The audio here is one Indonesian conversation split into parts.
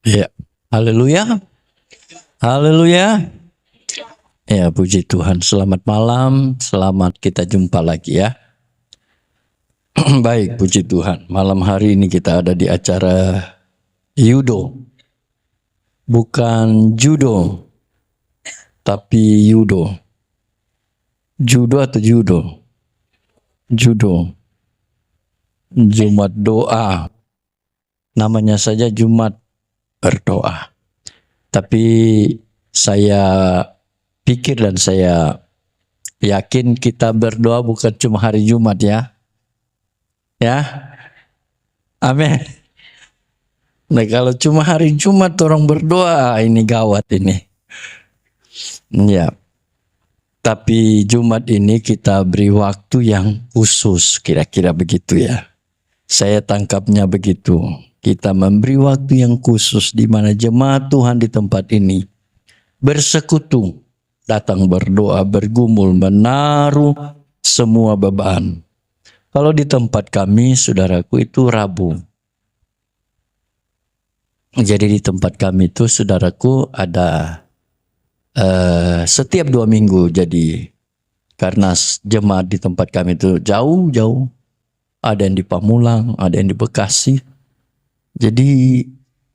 Ya, haleluya, haleluya. Ya, puji Tuhan. Selamat malam, selamat kita jumpa lagi ya. Baik, puji Tuhan. Malam hari ini kita ada di acara Yudo. Bukan judo, tapi Yudo. Judo atau judo? Judo. Jumat doa. Namanya saja Jumat berdoa. Tapi saya pikir dan saya yakin kita berdoa bukan cuma hari Jumat ya. Ya. Amin. Nah, kalau cuma hari Jumat orang berdoa, ini gawat ini. Ya. Tapi Jumat ini kita beri waktu yang khusus, kira-kira begitu ya. Saya tangkapnya begitu. Kita memberi waktu yang khusus di mana jemaat Tuhan di tempat ini bersekutu, datang berdoa, bergumul, menaruh semua beban. Kalau di tempat kami, saudaraku, itu Rabu. Jadi di tempat kami itu, saudaraku, ada setiap 2 minggu. Jadi karena jemaat di tempat kami itu jauh-jauh. Ada yang di Pamulang, ada yang di Bekasi. Jadi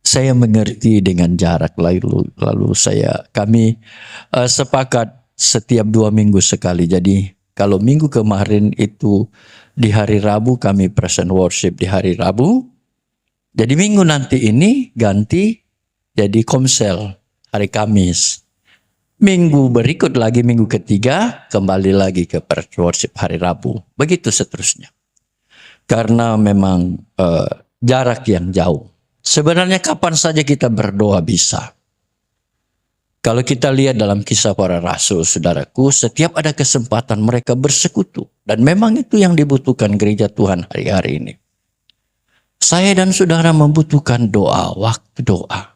saya mengerti dengan jarak, lalu kami sepakat setiap 2 minggu sekali. Jadi kalau minggu kemarin itu di hari Rabu kami present worship di hari Rabu. Jadi minggu nanti ini ganti jadi komsel hari Kamis. Minggu berikut lagi, minggu ketiga kembali lagi ke present worship hari Rabu. Begitu seterusnya. Karena memang jarak yang jauh. Sebenarnya kapan saja kita berdoa bisa. Kalau kita lihat dalam kisah para rasul, saudaraku, setiap ada kesempatan mereka bersekutu. Dan memang itu yang dibutuhkan gereja Tuhan hari-hari ini. Saya dan saudara membutuhkan doa, waktu doa.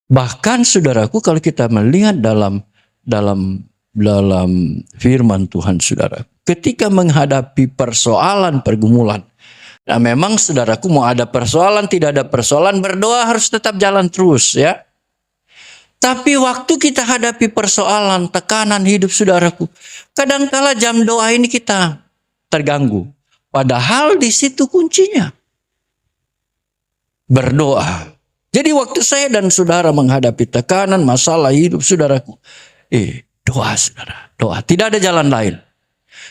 Bahkan saudaraku, kalau kita melihat dalam firman Tuhan, saudara, ketika menghadapi persoalan, pergumulan, nah memang saudaraku mau ada persoalan, tidak ada persoalan, berdoa harus tetap jalan terus ya. Tapi waktu kita hadapi persoalan, tekanan hidup saudaraku, kadangkala jam doa ini kita terganggu. Padahal di situ kuncinya. Berdoa. Jadi waktu saya dan saudara menghadapi tekanan, masalah hidup saudaraku, doa saudara, doa. Tidak ada jalan lain.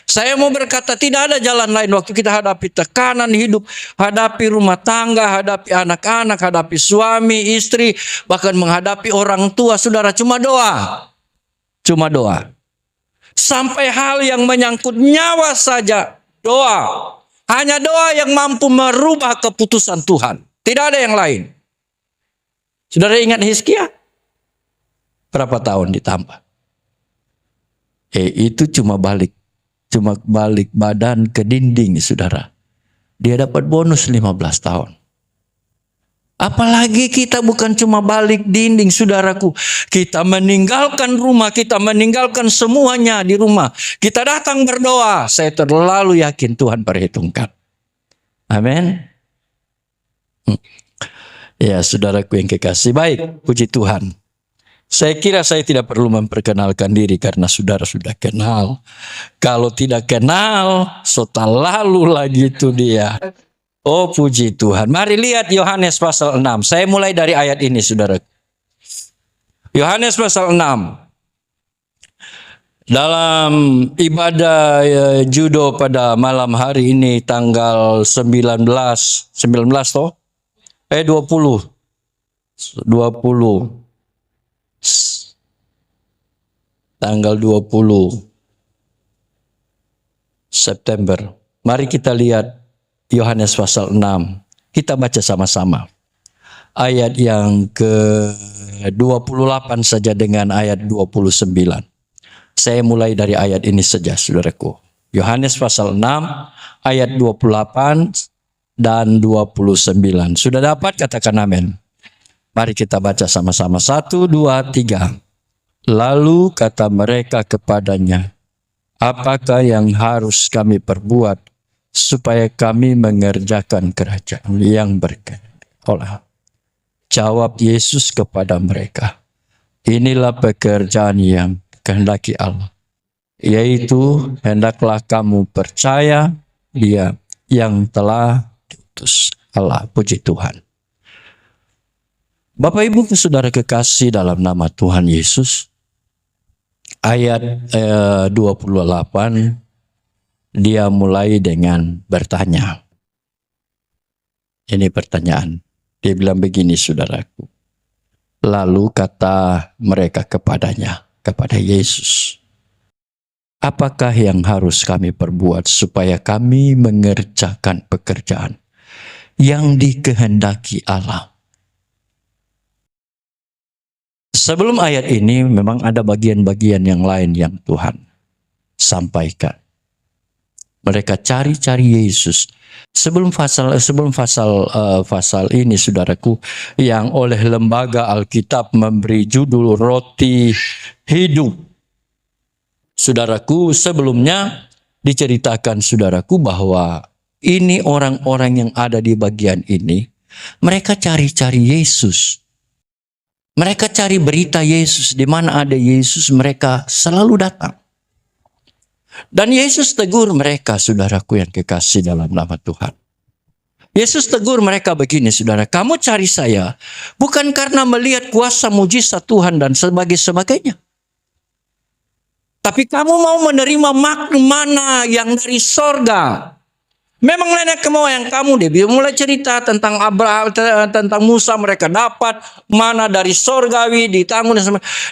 Saya mau berkata tidak ada jalan lain waktu kita hadapi tekanan hidup, hadapi rumah tangga, hadapi anak-anak, hadapi suami, istri, bahkan menghadapi orang tua, saudara, cuma doa. Cuma doa. Sampai hal yang menyangkut nyawa saja, doa. Hanya doa yang mampu merubah keputusan Tuhan. Tidak ada yang lain. Saudara ingat Hizkia? Berapa tahun ditambah? Itu cuma balik badan ke dinding, saudara. Dia dapat bonus 15 tahun. Apalagi kita bukan cuma balik dinding, saudaraku. Kita meninggalkan rumah, kita meninggalkan semuanya di rumah. Kita datang berdoa. Saya terlalu yakin Tuhan perhitungkan. Amin. Ya, saudaraku yang kekasih. Baik, puji Tuhan. Saya kira saya tidak perlu memperkenalkan diri karena saudara sudah kenal. Kalau tidak kenal, sota lalu lagi itu dia. Oh puji Tuhan. Mari lihat Yohanes pasal 6. Saya mulai dari ayat ini saudara. Yohanes pasal 6. Dalam ibadah judo pada malam hari ini tanggal 19 toh? 20. Tanggal 20 September. Mari kita lihat Yohanes pasal 6. Kita baca sama-sama. Ayat yang ke-28 saja dengan ayat 29. Saya mulai dari ayat ini saja, saudaraku. Yohanes pasal 6 ayat 28 dan 29. Sudah dapat? Katakan amin. Mari kita baca sama-sama. 1, 2, 3. Lalu kata mereka kepadanya, apakah yang harus kami perbuat supaya kami mengerjakan kerajaan yang berkenan? Jawab Yesus kepada mereka, inilah pekerjaan yang kehendaki Allah, yaitu hendaklah kamu percaya Dia yang telah diutus Allah. Puji Tuhan. Bapak Ibu saudara kekasih dalam nama Tuhan Yesus, ayat 28 dia mulai dengan bertanya. Ini pertanyaan. Dia bilang begini, saudaraku. Lalu kata mereka kepadanya, kepada Yesus, apakah yang harus kami perbuat supaya kami mengerjakan pekerjaan yang dikehendaki Allah? Sebelum ayat ini memang ada bagian-bagian yang lain yang Tuhan sampaikan. Mereka cari-cari Yesus. Sebelum pasal ini, saudaraku, yang oleh lembaga Alkitab memberi judul Roti Hidup. Saudaraku, sebelumnya diceritakan saudaraku bahwa ini orang-orang yang ada di bagian ini, mereka cari-cari Yesus. Mereka cari berita Yesus, di mana ada Yesus mereka selalu datang. Dan Yesus tegur mereka, saudaraku yang kekasih dalam nama Tuhan. Yesus tegur mereka begini, saudara, kamu cari saya bukan karena melihat kuasa mujizat Tuhan dan sebagainya. Tapi kamu mau menerima mana yang dari sorga. Memang nenek moyang kamu, dia mulai cerita tentang Abraham, tentang Musa, mereka dapat mana dari sorgawi ditanggung.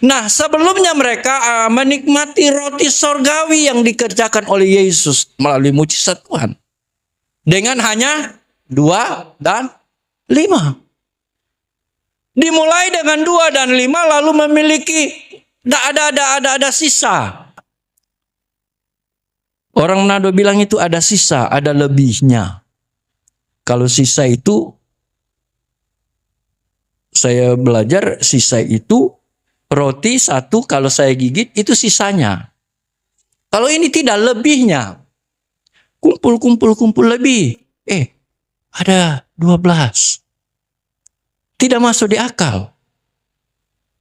Nah, sebelumnya mereka menikmati roti sorgawi yang dikerjakan oleh Yesus melalui mujizat Tuhan. Dengan hanya 2 dan 5. Dimulai dengan 2 dan 5 lalu memiliki ada sisa. Orang Manado bilang itu ada sisa, ada lebihnya. Kalau sisa itu, saya belajar sisa itu roti 1 kalau saya gigit itu sisanya. Kalau ini tidak, lebihnya. Kumpul lebih. Ada 12. Tidak masuk di akal.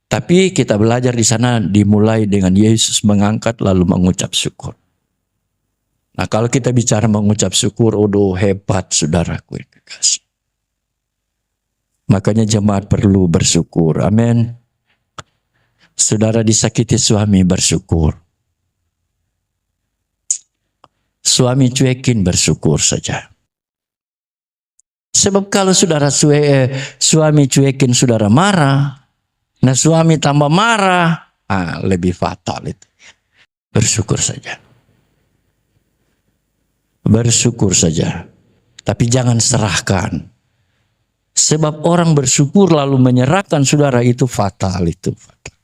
Tapi kita belajar di sana dimulai dengan Yesus mengangkat lalu mengucap syukur. Nah, kalau kita bicara mengucap syukur, hebat saudaraku yang kekasih. Makanya jemaat perlu bersyukur. Amin. Saudara disakiti suami, bersyukur. Suami cuekin, bersyukur saja. Sebab kalau saudara suami cuekin, saudara marah. Nah, suami tambah marah, lebih fatal itu. Bersyukur saja. Bersyukur saja. Tapi jangan serahkan. Sebab orang bersyukur lalu menyerahkan, saudara, itu fatal, itu fatal.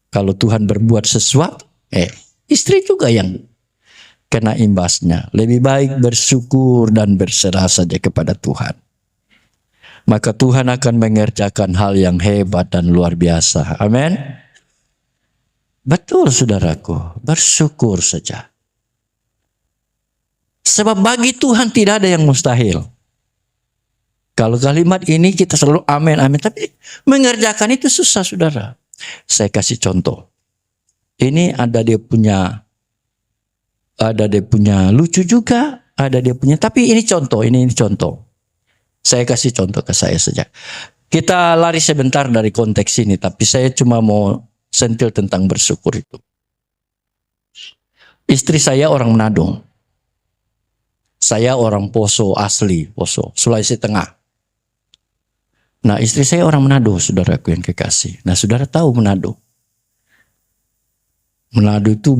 Kalau Tuhan berbuat sesuatu, istri juga yang kena imbasnya. Lebih baik bersyukur dan berserah saja kepada Tuhan. Maka Tuhan akan mengerjakan hal yang hebat dan luar biasa. Amin. Betul saudaraku, bersyukur saja. Sebab bagi Tuhan tidak ada yang mustahil. Kalau kalimat ini kita selalu amin, amin. Tapi mengerjakan itu susah, saudara. Saya kasih contoh. Ini ada dia punya lucu juga, ada dia punya. Tapi ini contoh, ini contoh. Saya kasih contoh ke saya saja. Kita lari sebentar dari konteks ini, tapi saya cuma mau sentil tentang bersyukur itu. Istri saya orang Manado. Saya orang Poso asli, Poso, Sulawesi Tengah. Nah, istri saya orang Manado, saudaraku yang kekasih. Nah, saudara tahu Manado. Manado itu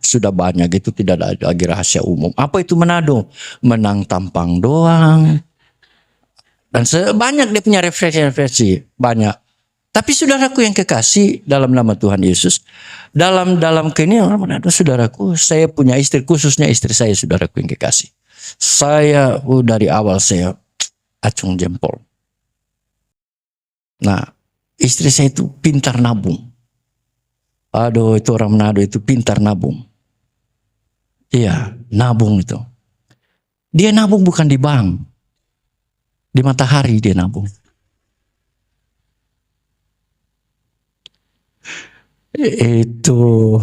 sudah banyak, itu tidak ada lagi rahasia umum. Apa itu Manado? Menang tampang doang. Dan banyak dia punya referensi, banyak. Tapi saudaraku yang kekasih dalam nama Tuhan Yesus, dalam kini orang Manado, saudaraku, saya punya istri, khususnya istri saya, saudaraku yang kekasih. Saya dari awal saya acung jempol. Nah, istri saya itu pintar nabung. Aduh, itu orang Manado itu pintar nabung. Iya, nabung itu. Dia nabung bukan di bank. Di matahari dia nabung. Itu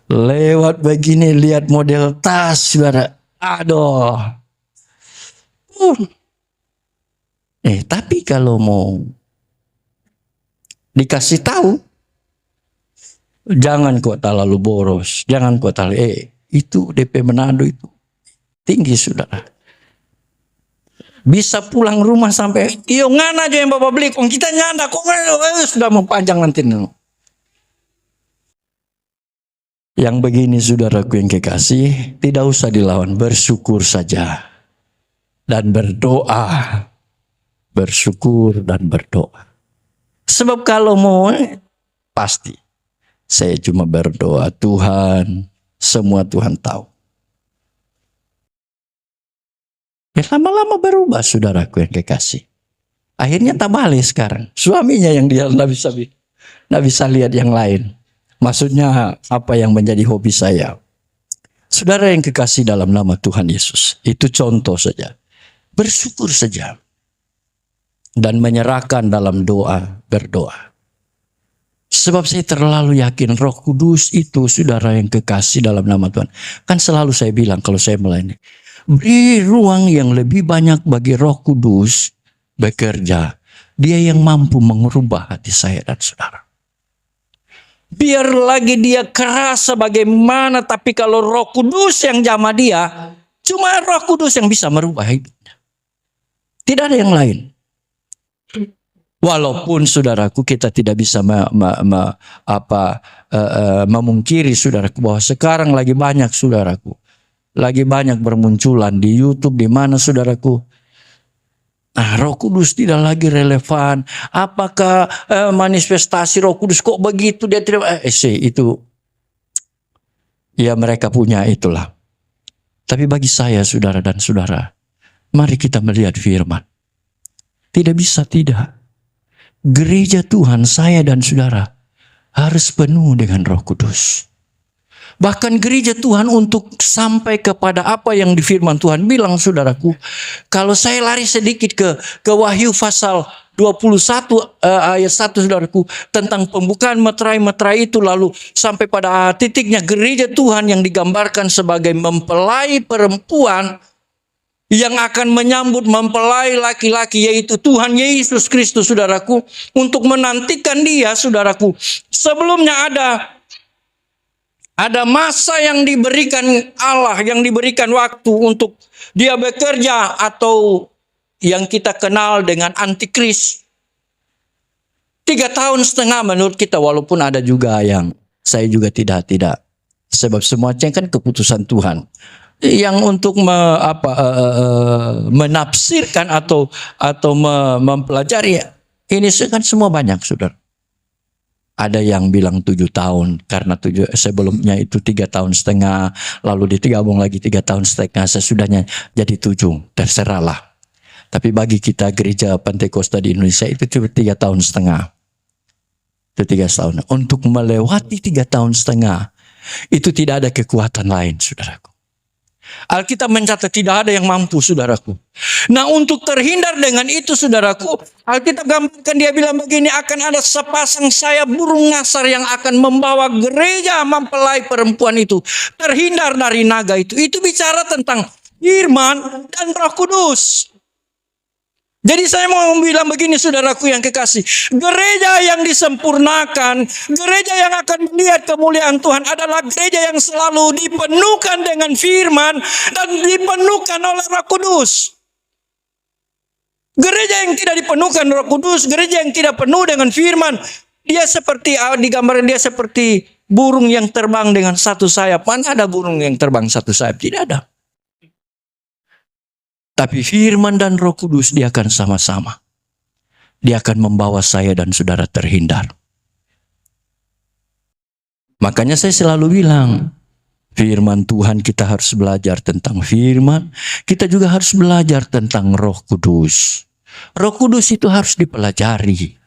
lewat begini lihat model tas, saudara. Aduh. Tapi kalau mau dikasih tahu, jangan kok terlalu boros, jangan kok terlalu itu DP Manado itu tinggi, saudara. Bisa pulang rumah sampai iyo ngana aja yang bapak beli, kok kita nyanda kok sudah mau panjang nanti. Yang begini, saudaraku yang kekasih, tidak usah dilawan, bersyukur saja dan berdoa. Bersyukur dan berdoa. Sebab kalau mau pasti saya cuma berdoa, Tuhan, semua Tuhan tahu. Lama-lama berubah, saudaraku yang kekasih. Akhirnya tak balik sekarang. Suaminya yang dia nggak bisa lihat yang lain. Maksudnya apa yang menjadi hobi saya. Saudara yang kekasih dalam nama Tuhan Yesus, itu contoh saja. Bersyukur saja. Dan menyerahkan dalam doa, berdoa. Sebab saya terlalu yakin Roh Kudus itu, saudara yang kekasih dalam nama Tuhan. Kan selalu saya bilang kalau saya melayani, beri ruang yang lebih banyak bagi Roh Kudus bekerja. Dia yang mampu mengubah hati saya dan saudara. Biar lagi dia keras bagaimana, tapi kalau Roh Kudus yang jamah dia, cuma Roh Kudus yang bisa merubah hidupnya. Tidak ada yang lain. Walaupun saudaraku kita tidak bisa memungkiri saudaraku bahwa sekarang lagi banyak saudaraku, lagi banyak bermunculan di YouTube di mana saudaraku. Roh Kudus tidak lagi relevan. Apakah manifestasi Roh Kudus kok begitu dia tidak? Itu ya mereka punya itulah. Tapi bagi saya saudara dan saudara, mari kita melihat firman. Tidak bisa tidak. Gereja Tuhan, saya dan saudara harus penuh dengan Roh Kudus. Bahkan gereja Tuhan untuk sampai kepada apa yang di firman Tuhan bilang, saudaraku. Kalau saya lari sedikit ke Wahyu pasal 21 ayat 1, saudaraku, tentang pembukaan meterai-meterai itu, lalu sampai pada titiknya gereja Tuhan yang digambarkan sebagai mempelai perempuan yang akan menyambut mempelai laki-laki, yaitu Tuhan Yesus Kristus, saudaraku, untuk menantikan dia, saudaraku. Sebelumnya ada masa yang diberikan Allah, yang diberikan waktu untuk dia bekerja, atau yang kita kenal dengan antikris. 3,5 tahun menurut kita, walaupun ada juga yang saya juga tidak. Sebab semuanya kan keputusan Tuhan. Yang untuk menafsirkan atau mempelajari ini kan semua banyak, saudara. Ada yang bilang 7 tahun karena sebelumnya itu 3,5 tahun, lalu digabung lagi 3,5 tahun, sesudahnya jadi 7, terserahlah. Tapi bagi kita gereja Pentakosta di Indonesia itu cuma 3,5 tahun. Itu 3 tahun. Untuk melewati 3,5 tahun itu tidak ada kekuatan lain, saudaraku. Alkitab mencatat tidak ada yang mampu, saudaraku. Nah, untuk terhindar dengan itu, saudaraku, Alkitab gambarkan, dia bilang begini, akan ada sepasang sayap burung ngasar yang akan membawa gereja mempelai perempuan itu terhindar dari naga itu. Itu bicara tentang firman dan Roh Kudus. Jadi saya mau bilang begini, saudaraku yang kekasih. Gereja yang disempurnakan, gereja yang akan melihat kemuliaan Tuhan adalah gereja yang selalu dipenuhkan dengan firman dan dipenuhkan oleh Roh Kudus. Gereja yang tidak dipenuhkan Roh Kudus, gereja yang tidak penuh dengan firman, dia seperti, digambarkan dia seperti burung yang terbang dengan satu sayap. Mana ada burung yang terbang satu sayap? Tidak ada. Tapi firman dan Roh Kudus dia akan sama-sama. Dia akan membawa saya dan saudara terhindar. Makanya saya selalu bilang, firman Tuhan kita harus belajar tentang firman. Kita juga harus belajar tentang Roh Kudus. Roh Kudus itu harus dipelajari.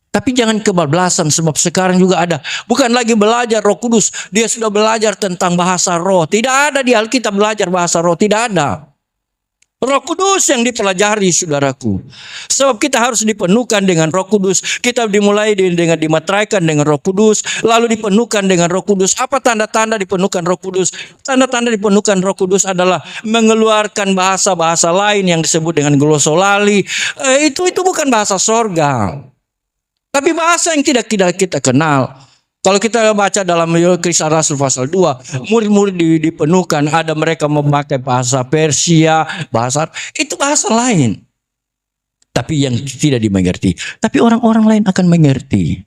Tapi jangan kebablasan, sebab sekarang juga ada. Bukan lagi belajar Roh Kudus. Dia sudah belajar tentang bahasa roh. Tidak ada di Alkitab belajar bahasa roh. Tidak ada. Roh Kudus yang dipelajari, saudaraku. Sebab kita harus dipenuhkan dengan Roh Kudus. Kita dimulai dengan dimeteraikan dengan Roh Kudus, lalu dipenuhkan dengan Roh Kudus. Apa tanda-tanda dipenuhkan Roh Kudus? Tanda-tanda dipenuhkan Roh Kudus adalah mengeluarkan bahasa-bahasa lain yang disebut dengan glosolali. Itu bukan bahasa sorga, tapi bahasa yang tidak kita kenal. Kalau kita baca dalam Kisah Rasul pasal 2, murid-murid dipenuhkan, ada mereka memakai bahasa Persia, itu bahasa lain. Tapi yang tidak dimengerti. Tapi orang-orang lain akan mengerti.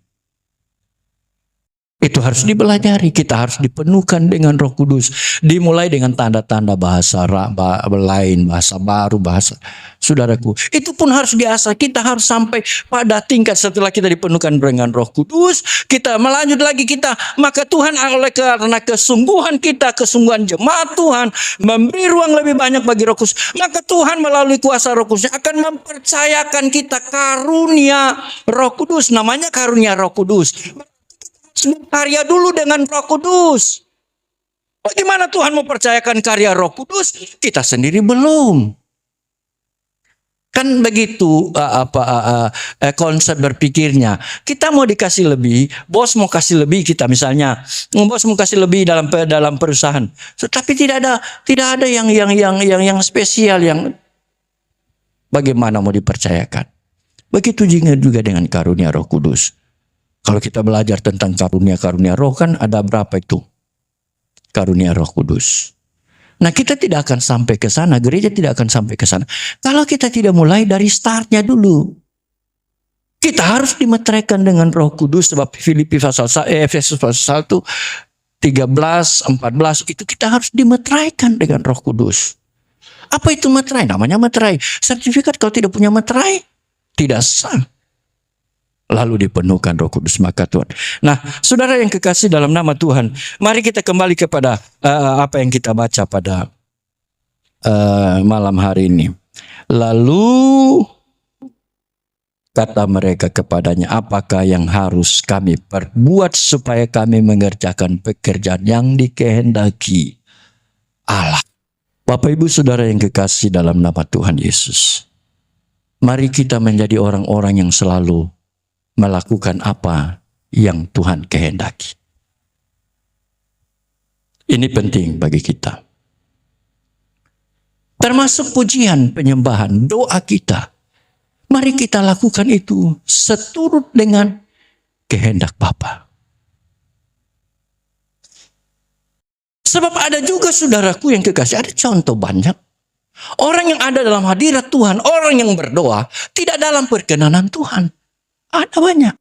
Itu harus dipelajari, kita harus dipenuhkan dengan Roh Kudus. Dimulai dengan tanda-tanda bahasa lain, bahasa baru, bahasa. Saudaraku, itu pun harus diasah. Kita harus sampai pada tingkat setelah kita dipenuhkan dengan Roh Kudus, kita melanjut lagi maka Tuhan oleh karena kesungguhan kita, kesungguhan jemaat Tuhan, memberi ruang lebih banyak bagi Roh Kudus, maka Tuhan melalui kuasa Roh Kudus akan mempercayakan kita karunia Roh Kudus, namanya karunia Roh Kudus. Karya dulu dengan Roh Kudus. Bagaimana Tuhan mempercayakan karya Roh Kudus? Kita sendiri belum. Kan begitu konsep berpikirnya. Kita mau dikasih lebih, bos mau kasih lebih kita misalnya. Bos mau kasih lebih dalam perusahaan. Tapi tidak ada yang spesial, yang bagaimana mau dipercayakan. Begitu juga dengan karunia Roh Kudus. Kalau kita belajar tentang karunia roh, kan ada berapa itu? Karunia Roh Kudus. Nah, kita tidak akan sampai ke sana, gereja tidak akan sampai ke sana kalau kita tidak mulai dari startnya dulu. Kita harus dimeteraikan dengan Roh Kudus, sebab Efesus pasal 1, 13, 14 itu kita harus dimeteraikan dengan Roh Kudus. Apa itu meterai? Namanya meterai. Sertifikat kalau tidak punya meterai tidak sah. Lalu dipenuhkan Roh Kudus, maka Tuhan. Nah, saudara yang kekasih dalam nama Tuhan, mari kita kembali kepada apa yang kita baca pada malam hari ini. Lalu kata mereka kepadanya, apakah yang harus kami perbuat supaya kami mengerjakan pekerjaan yang dikehendaki Allah? Bapak Ibu Saudara yang kekasih dalam nama Tuhan Yesus, mari kita menjadi orang-orang yang selalu melakukan apa yang Tuhan kehendaki. Ini penting bagi kita. Termasuk pujian, penyembahan, doa kita. Mari kita lakukan itu seturut dengan kehendak Bapa. Sebab ada juga saudaraku yang kekasih, ada contoh banyak. Orang yang ada dalam hadirat Tuhan, orang yang berdoa, tidak dalam perkenanan Tuhan. Ada banyak.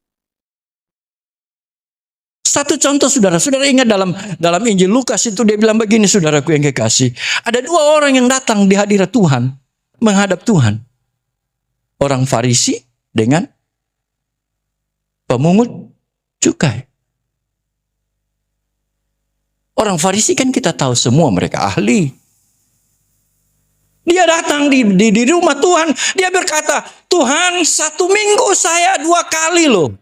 Satu contoh saudara ingat dalam Injil Lukas itu dia bilang begini, saudaraku yang kekasih. Ada dua orang yang datang di hadirat Tuhan, menghadap Tuhan. Orang Farisi dengan pemungut cukai. Orang Farisi kan kita tahu semua mereka ahli. Dia datang di rumah Tuhan. Dia berkata, Tuhan 1 minggu saya 2 kali loh.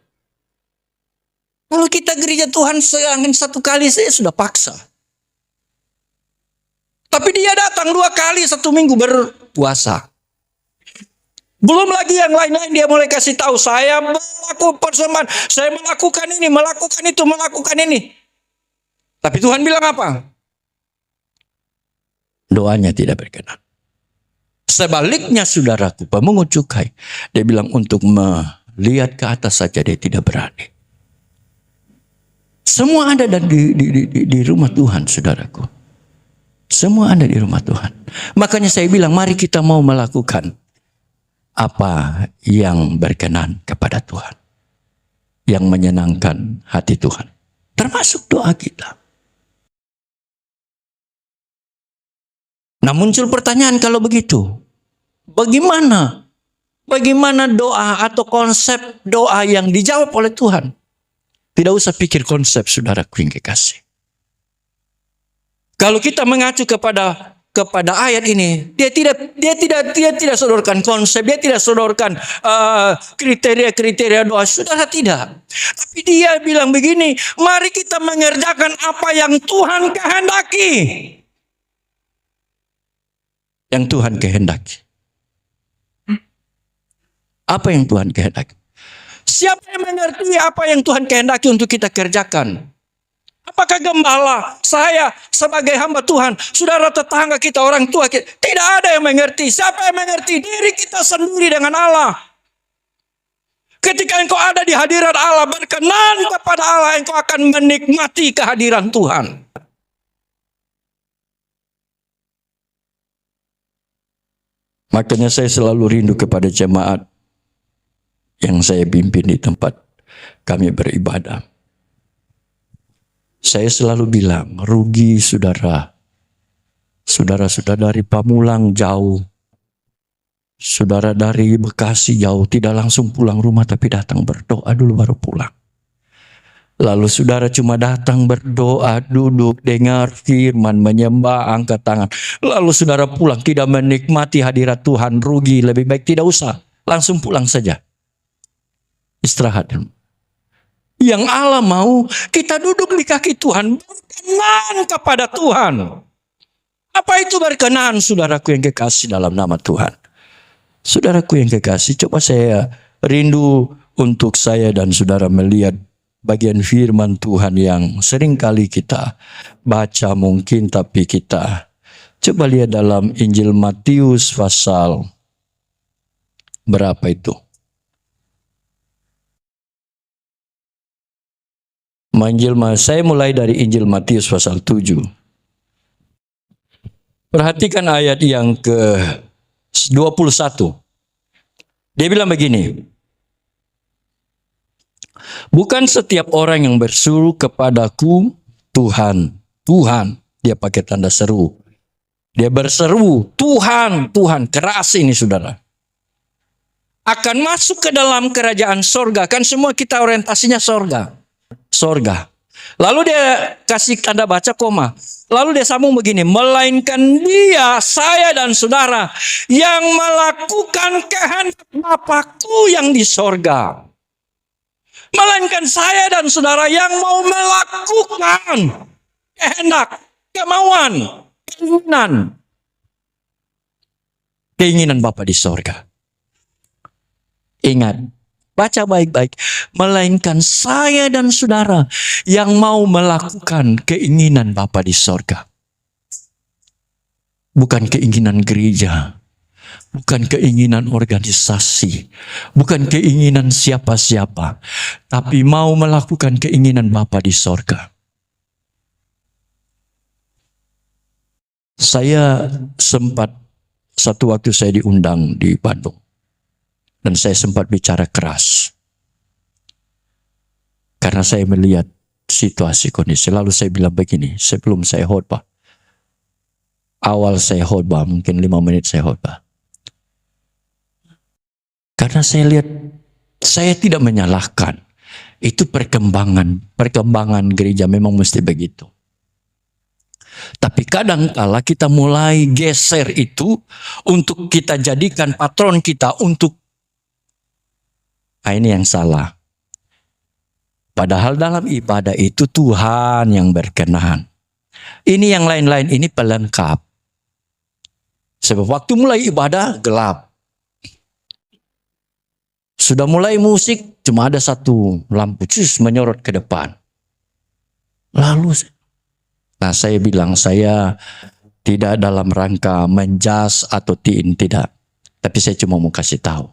Kalau kita gereja Tuhan seangin 1 kali saya sudah paksa. Tapi dia datang 2 kali 1 minggu berpuasa. Belum lagi yang lain-lain dia mulai kasih tahu, saya melakukan persembahan, saya melakukan ini, melakukan itu, melakukan ini. Tapi Tuhan bilang apa? Doanya tidak berkenan. Sebaliknya saudaraku, pemungut cukai, dia bilang untuk melihat ke atas saja dia tidak berani. Semua ada di rumah Tuhan, saudaraku. Semua ada di rumah Tuhan. Makanya saya bilang, mari kita mau melakukan apa yang berkenan kepada Tuhan, yang menyenangkan hati Tuhan, termasuk doa kita. Nah, muncul pertanyaan kalau begitu, bagaimana doa atau konsep doa yang dijawab oleh Tuhan? Tidak usah pikir konsep, saudaraku yang kekasih. Kalau kita mengacu kepada ayat ini, dia tidak sodorkan konsep, dia tidak sodorkan kriteria doa, saudara, tidak. Tapi dia bilang begini, mari kita mengerjakan apa yang Tuhan kehendaki. yang Tuhan kehendaki? Apa yang Tuhan kehendaki? Siapa yang mengerti apa yang Tuhan kehendaki untuk kita kerjakan? Apakah gembala, saya sebagai hamba Tuhan, saudara tetangga kita, orang tua kita? Tidak ada yang mengerti. Siapa yang mengerti? Diri kita sendiri dengan Allah. Ketika engkau ada di hadirat Allah, berkenan kepada Allah, engkau akan menikmati kehadiran Tuhan. Makanya saya selalu rindu kepada jemaat yang saya pimpin di tempat kami beribadah. Saya selalu bilang, rugi saudara. Saudara sudah dari Pamulang jauh. Saudara dari Bekasi jauh, tidak langsung pulang rumah tapi datang berdoa dulu baru pulang. Lalu saudara cuma datang berdoa, duduk, dengar firman, menyembah, angkat tangan. Lalu saudara pulang, tidak menikmati hadirat Tuhan, rugi. Lebih baik tidak usah, langsung pulang saja. Istirahat. Yang Allah mau kita duduk di kaki Tuhan, berkenan kepada Tuhan. Apa itu berkenan, saudaraku yang kekasih dalam nama Tuhan? Saudaraku yang kekasih, coba saya rindu untuk saya dan saudara melihat bagian firman Tuhan yang seringkali kita baca mungkin, tapi kita coba lihat dalam Injil Matius pasal berapa itu? Saya mulai dari Injil Matius pasal 7. Perhatikan ayat yang ke-21. Dia bilang begini. Bukan setiap orang yang berseru kepadaku, Tuhan, Tuhan. Dia pakai tanda seru. Dia berseru, Tuhan, Tuhan. Keras ini saudara. Akan masuk ke dalam kerajaan sorga. Kan semua kita orientasinya sorga. Sorga. Lalu dia kasih tanda baca koma. Lalu dia sambung begini. Melainkan dia, saya dan saudara yang melakukan kehendak Bapa-Ku yang di sorga. Melainkan saya dan saudara yang mau melakukan kehendak, kemauan, keinginan Bapa di sorga. Ingat, baca baik-baik. Melainkan saya dan saudara yang mau melakukan keinginan Bapa di sorga. Bukan keinginan gereja. Bukan keinginan organisasi. Bukan keinginan siapa-siapa. Tapi mau melakukan keinginan Bapa di sorga. Saya sempat, satu waktu saya diundang di Bandung. Dan saya sempat bicara keras. Karena saya melihat situasi kondisi. Lalu saya bilang begini, sebelum saya khotbah. Awal saya khotbah, mungkin 5 menit saya khotbah. Karena saya lihat, saya tidak menyalahkan. Itu perkembangan gereja memang mesti begitu. Tapi kadang-kala kita mulai geser itu untuk kita jadikan patron kita untuk ini yang salah. Padahal dalam ibadah itu Tuhan yang berkenan. Ini yang lain-lain ini pelengkap. Sebab waktu mulai ibadah gelap. Sudah mulai musik cuma ada satu lampu menyorot ke depan. Lalu saya bilang saya tidak dalam rangka menjas atau tidak. Tapi saya cuma mau kasih tahu.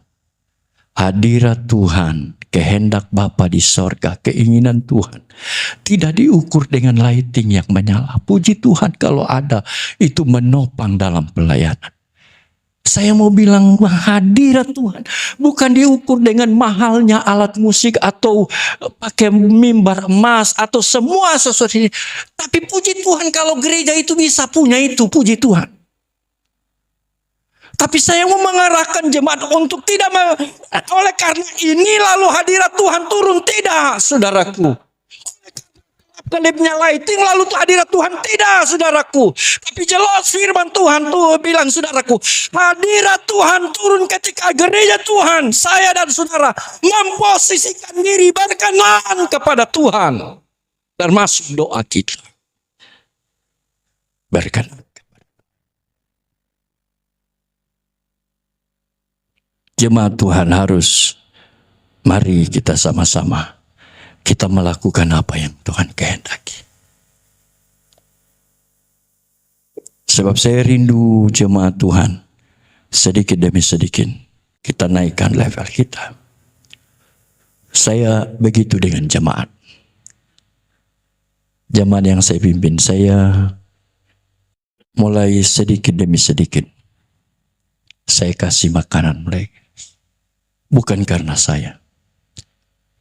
Hadirat Tuhan, kehendak Bapa di sorga, keinginan Tuhan tidak diukur dengan lighting yang menyala. Puji Tuhan kalau ada, itu menopang dalam pelayanan. Saya mau bilang hadirat Tuhan bukan diukur dengan mahalnya alat musik atau pakai mimbar emas atau semua sesuatu ini. Tapi puji Tuhan kalau gereja itu bisa punya itu, puji Tuhan. Tapi saya mau mengarahkan jemaat untuk tidak oleh karena ini lalu hadirat Tuhan turun. Tidak, saudaraku. Kelipnya lighting lalu hadirat Tuhan. Tidak, saudaraku. Tapi jelas firman Tuhan tuh bilang, saudaraku, hadirat Tuhan turun ketika gereja Tuhan, saya dan saudara memposisikan diri berkenan kepada Tuhan. Termasuk doa kita. Berkenan. Jemaat Tuhan harus, mari kita sama-sama kita melakukan apa yang Tuhan kehendaki. Sebab saya rindu jemaat Tuhan, sedikit demi sedikit kita naikkan level kita. Saya begitu dengan jemaat. Jemaat yang saya pimpin, saya mulai sedikit demi sedikit saya kasih makanan mereka. Bukan karena saya,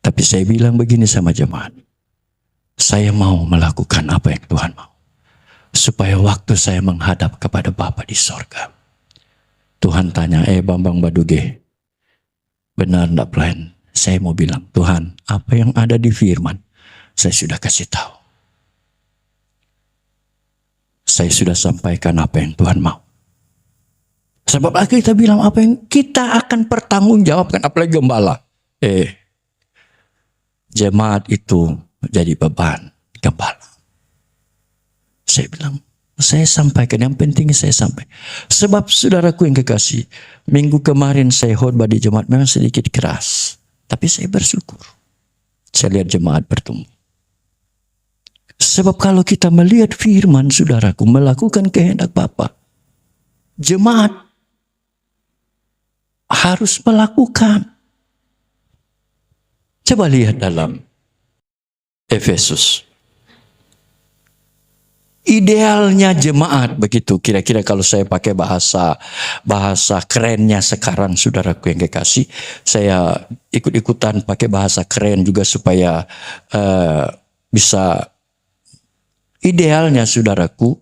tapi saya bilang begini sama jemaat, saya mau melakukan apa yang Tuhan mau, supaya waktu saya menghadap kepada Bapa di sorga, Tuhan tanya, Bambang Baduge, benar enggak pelayan? Saya mau bilang, Tuhan, apa yang ada di firman, saya sudah kasih tahu. Saya sudah sampaikan apa yang Tuhan mau. Sebab kita bilang apa yang kita akan pertanggungjawabkan, apalagi gembala. Jemaat itu jadi beban gembala. Saya bilang, saya sampaikan, yang penting saya sampaikan. Sebab saudaraku yang kekasih, minggu kemarin saya khotbah di jemaat memang sedikit keras. Tapi saya bersyukur. Saya lihat jemaat bertumbuh. Sebab kalau kita melihat firman saudaraku, melakukan kehendak Bapa, jemaat harus melakukan. Coba lihat dalam Efesus. Idealnya jemaat begitu, kira-kira kalau saya pakai bahasa kerennya sekarang saudaraku yang kekasih, saya ikut-ikutan pakai bahasa keren juga supaya bisa. Idealnya saudaraku,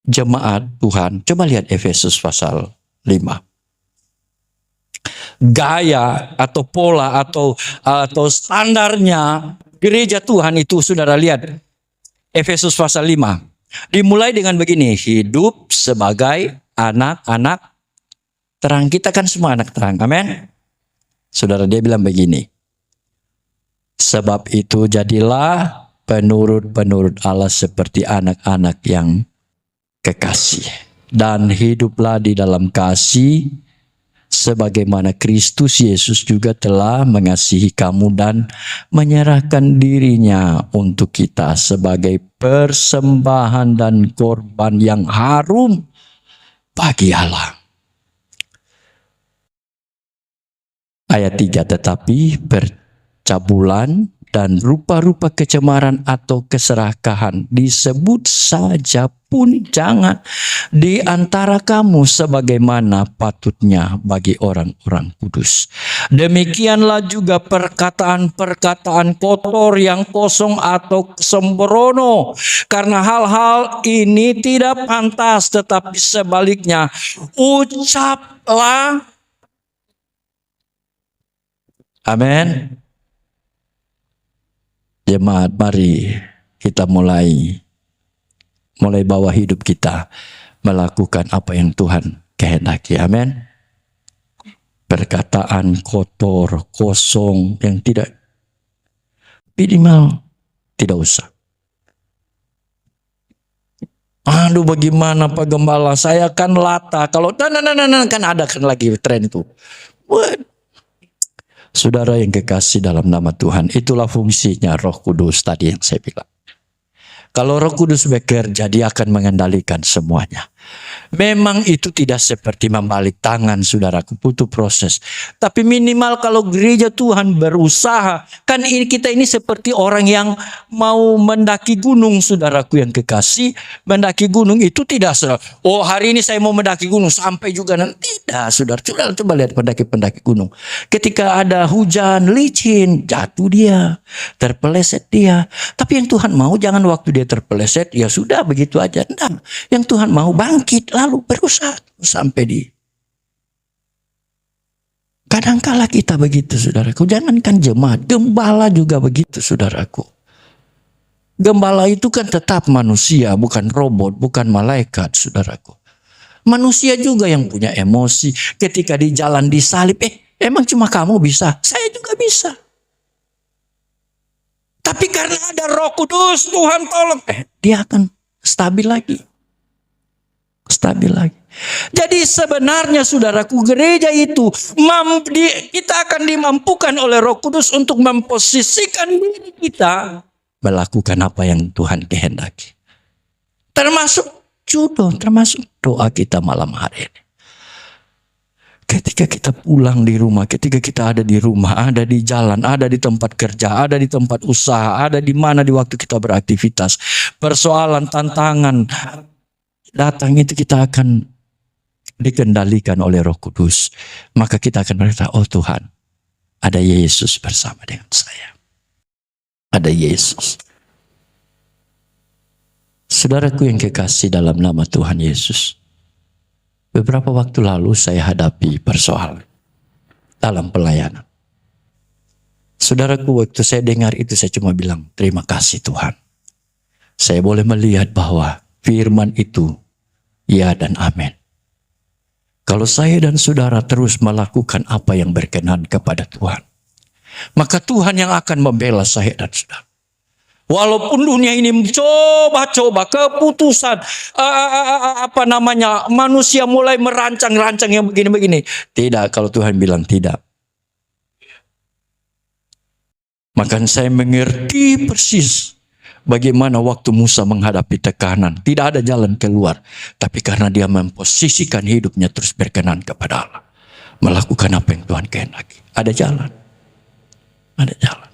jemaat Tuhan, coba lihat Efesus pasal 5. Gaya atau pola atau standarnya gereja Tuhan itu saudara lihat. Efesus pasal 5. Dimulai dengan begini, hidup sebagai anak-anak terang. Kita kan semua anak terang, amin. Saudara, dia bilang begini, sebab itu jadilah penurut-penurut Allah seperti anak-anak yang kekasih, dan hiduplah di dalam kasih sebagaimana Kristus Yesus juga telah mengasihi kamu dan menyerahkan dirinya untuk kita sebagai persembahan dan korban yang harum bagi Allah. Ayat 3, tetapi percabulan dan rupa-rupa kecemaran atau keserakahan disebut saja pun jangan di antara kamu sebagaimana patutnya bagi orang-orang kudus. Demikianlah juga perkataan-perkataan kotor yang kosong atau sembrono, karena hal-hal ini tidak pantas, tetapi sebaliknya ucaplah. Amin. Jemaat, mari kita mulai bawa hidup kita melakukan apa yang Tuhan kehendaki. Amin. Perkataan kotor, kosong yang tidak, minimal tidak usah. Aduh, bagaimana Pak Gembala, saya kan lata. Kalau kan ada kan lagi tren itu. Saudara yang kekasih dalam nama Tuhan, itulah fungsinya Roh Kudus tadi yang saya bilang. Kalau Roh Kudus bekerja, dia akan mengendalikan semuanya. Memang itu tidak seperti membalik tangan, saudaraku, butuh proses. Tapi minimal kalau gereja Tuhan berusaha, kan kita ini seperti orang yang mau mendaki gunung, saudaraku yang kekasih. Mendaki gunung itu tidak hari ini saya mau mendaki gunung sampai juga nanti. Tidak, saudara. Coba lihat pendaki-pendaki gunung. Ketika ada hujan, licin, jatuh dia, terpeleset dia. Tapi yang Tuhan mau jangan waktu dia terpeleset, ya sudah begitu aja. Tidak. Yang Tuhan mau bangkit, lalu berusaha sampai di. Kadangkala kita begitu, saudaraku. Jangankan jemaat, gembala juga begitu, saudaraku. Gembala itu kan tetap manusia, bukan robot, bukan malaikat, saudaraku. Manusia juga yang punya emosi. Ketika di jalan disalib, emang cuma kamu bisa? Saya juga bisa. Tapi karena ada Roh Kudus, Tuhan tolong, dia akan stabil lagi. Stabil lagi. Jadi sebenarnya saudaraku, gereja itu kita akan dimampukan oleh Roh Kudus untuk memposisikan diri kita melakukan apa yang Tuhan kehendaki. Termasuk judul, termasuk doa kita malam hari ini. Ketika kita pulang di rumah, ketika kita ada di rumah, ada di jalan, ada di tempat kerja, ada di tempat usaha, ada di mana di waktu kita beraktivitas, persoalan, tantangan datang, itu kita akan dikendalikan oleh Roh Kudus. Maka kita akan berkata, oh Tuhan, ada Yesus bersama dengan saya. Ada Yesus. Saudaraku yang kekasih dalam nama Tuhan Yesus, beberapa waktu lalu saya hadapi persoalan dalam pelayanan. Saudaraku, waktu saya dengar itu saya cuma bilang, terima kasih Tuhan. Saya boleh melihat bahwa firman itu ya dan amin. Kalau saya dan saudara terus melakukan apa yang berkenan kepada Tuhan, maka Tuhan yang akan membela saya dan saudara. Walaupun dunia ini coba-coba keputusan manusia mulai merancang-rancang yang begini-begini. Tidak, kalau Tuhan bilang tidak. Maka saya mengerti persis bagaimana waktu Musa menghadapi tekanan. Tidak ada jalan keluar. Tapi karena dia memposisikan hidupnya terus berkenan kepada Allah, melakukan apa yang Tuhan kehendaki. Ada jalan. Ada jalan.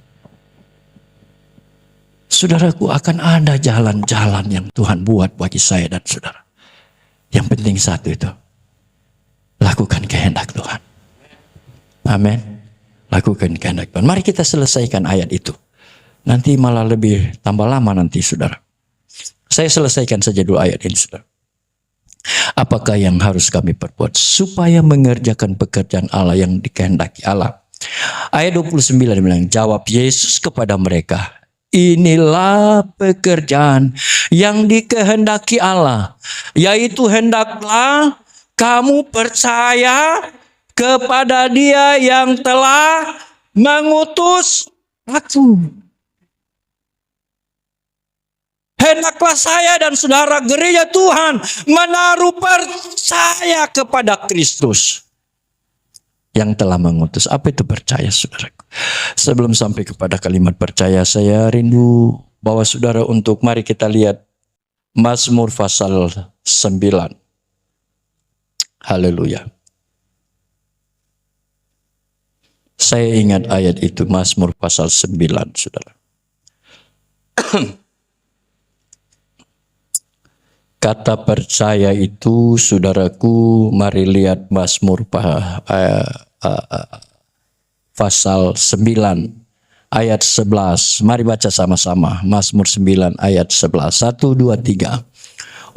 Saudaraku, akan ada jalan-jalan yang Tuhan buat bagi saya dan saudara. Yang penting satu itu, lakukan kehendak Tuhan. Amin. Lakukan kehendak Tuhan. Mari kita selesaikan ayat itu. Nanti malah lebih tambah lama nanti saudara. Saya selesaikan saja dulu ayat ini saudara. Apakah yang harus kami perbuat supaya mengerjakan pekerjaan Allah yang dikehendaki Allah? Ayat 29 bilang, jawab Yesus kepada mereka, inilah pekerjaan yang dikehendaki Allah, yaitu hendaklah kamu percaya kepada Dia yang telah mengutus aku. Hendaklah saya dan saudara gereja Tuhan menaruh percaya kepada Kristus yang telah mengutus. Apa itu percaya, saudaraku? Sebelum sampai kepada kalimat percaya, saya rindu bawa saudara untuk mari kita lihat Mazmur pasal 9. Haleluya. Saya ingat ayat itu, Mazmur pasal 9, saudara. Kata percaya itu, saudaraku, mari lihat Mazmur pasal 9 ayat 11. Mari baca sama-sama. Mazmur 9 ayat 11. 1, 2, 3.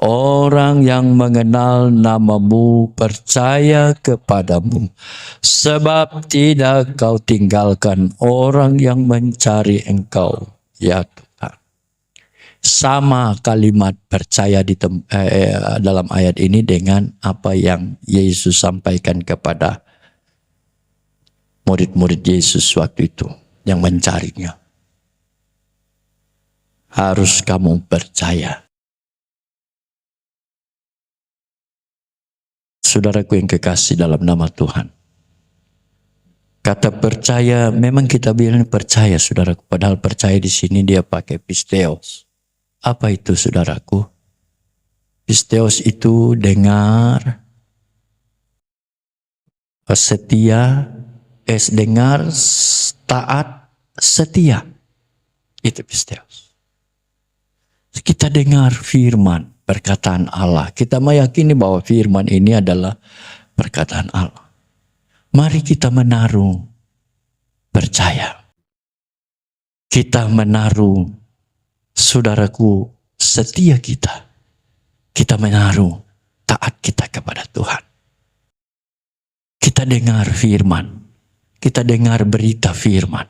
Orang yang mengenal namamu percaya kepadamu, sebab tidak kau tinggalkan orang yang mencari engkau, ya Tuhan. Sama kalimat percaya dalam ayat ini dengan apa yang Yesus sampaikan kepada murid-murid Yesus waktu itu yang mencarinya. Harus kamu percaya. Saudaraku yang kekasih dalam nama Tuhan. Kata percaya, memang kita bilang percaya, saudaraku. Padahal percaya di sini dia pakai pisteos. Apa itu, saudaraku? Pisteos itu dengar, setia, dengar, taat, setia. Itu pisteos. Kita dengar firman, perkataan Allah. Kita meyakini bahwa firman ini adalah perkataan Allah. Mari kita menaruh percaya. Kita menaruh, saudaraku, setia kita. Kita menaruh taat kita kepada Tuhan. Kita dengar firman. Kita dengar berita firman.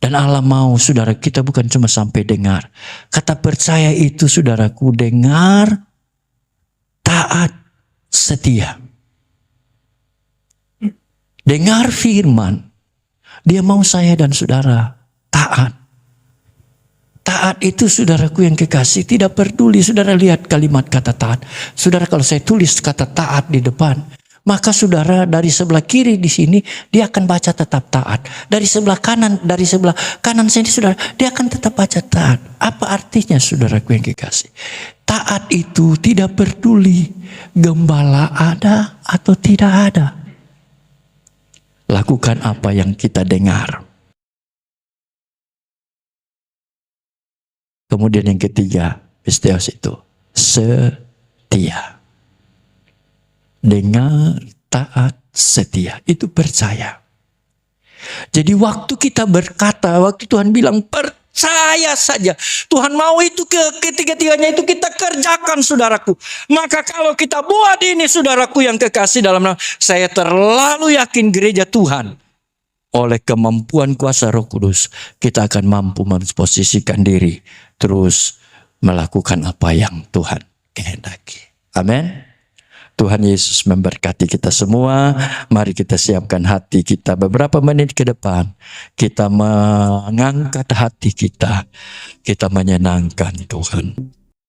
Dan Allah mau, saudara, kita bukan cuma sampai dengar. Kata percaya itu, saudaraku, dengar, taat, setia. Dengar firman. Dia mau saya dan saudara taat. Taat itu saudaraku yang kekasih tidak peduli. Saudara lihat kalimat kata taat. Saudara, kalau saya tulis kata taat di depan, maka saudara dari sebelah kiri di sini dia akan baca tetap taat. Dari sebelah kanan sini saudara, dia akan tetap baca taat. Apa artinya saudaraku yang kekasih? Taat itu tidak peduli gembala ada atau tidak ada. Lakukan apa yang kita dengar. Kemudian yang ketiga, pisteos itu setia. Dengar, taat, setia. Itu percaya. Jadi waktu kita berkata, waktu Tuhan bilang percaya saja. Tuhan mau itu ketiga-tiganya itu kita kerjakan saudaraku. Maka kalau kita buat ini saudaraku yang kekasih dalam nama, saya terlalu yakin gereja Tuhan. Oleh kemampuan kuasa Roh Kudus, kita akan mampu memposisikan diri terus melakukan apa yang Tuhan kehendaki. Amin. Tuhan Yesus memberkati kita semua. Mari kita siapkan hati kita beberapa menit ke depan. Kita mengangkat hati kita. Kita menyenangkan Tuhan.